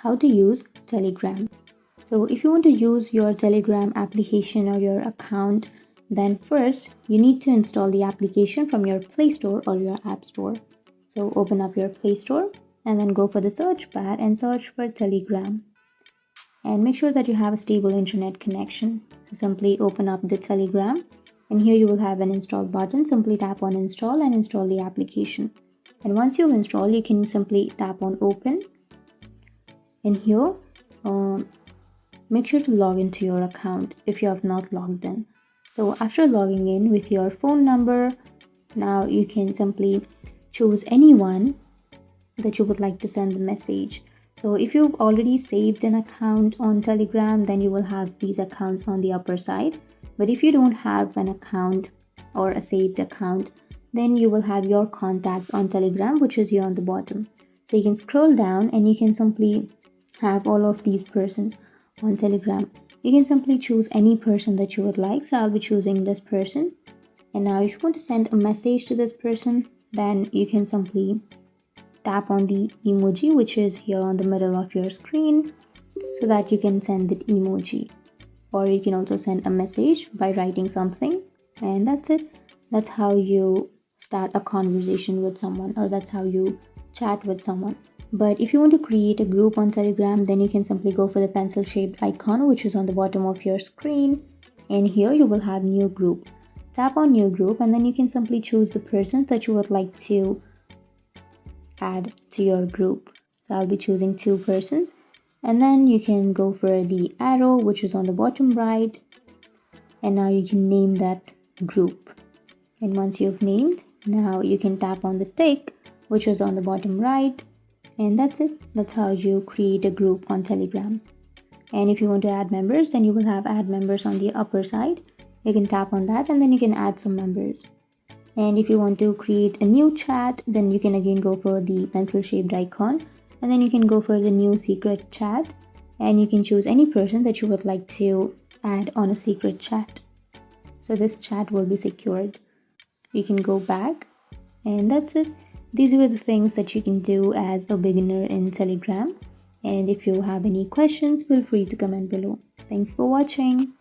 how to use Telegram. So if you want to use your Telegram application or your account, then first you need to install the application from your Play Store or your App Store. So open up your Play Store and then go for the search bar and search for Telegram. And make sure that you have a stable internet connection. So simply open up the Telegram, and here you will have an install button. Simply tap on install and install the application. And once you've installed, you can simply tap on open. And here, make sure to log into your account if you have not logged in. So after logging in with your phone number, now you can simply choose anyone that you would like to send the message. So if you've already saved an account on Telegram, then you will have these accounts on the upper side. But if you don't have an account or a saved account, then you will have your contacts on Telegram, which is here on the bottom. So you can scroll down and you can simply have all of these persons on Telegram. You can simply choose any person that you would like. So I'll be choosing this person. And now if you want to send a message to this person, then you can simply tap on the emoji, which is here on the middle of your screen, so that you can send the emoji. Or you can also send a message by writing something, and that's it. That's how you start a conversation with someone, or that's how you chat with someone. But if you want to create a group on Telegram, then you can simply go for the pencil shaped icon, which is on the bottom of your screen, and here you will have new group. Tap on new group, and then you can simply choose the person that you would like to add to your group. So I'll be choosing 2 persons, and then you can go for the arrow, which is on the bottom right, and now you can name that group. And once you've named, now you can tap on the tick, which is on the bottom right, and that's it. That's how you create a group on Telegram. And if you want to add members, then you will have add members on the upper side. You can tap on that, and then you can add some members. And if you want to create a new chat, then you can again go for the pencil shaped icon, and then you can go for the new secret chat, and you can choose any person that you would like to add on a secret chat. So this chat will be secured. You can go back, and that's it. These are the things that you can do as a beginner in Telegram. And if you have any questions, feel free to comment below. Thanks for watching.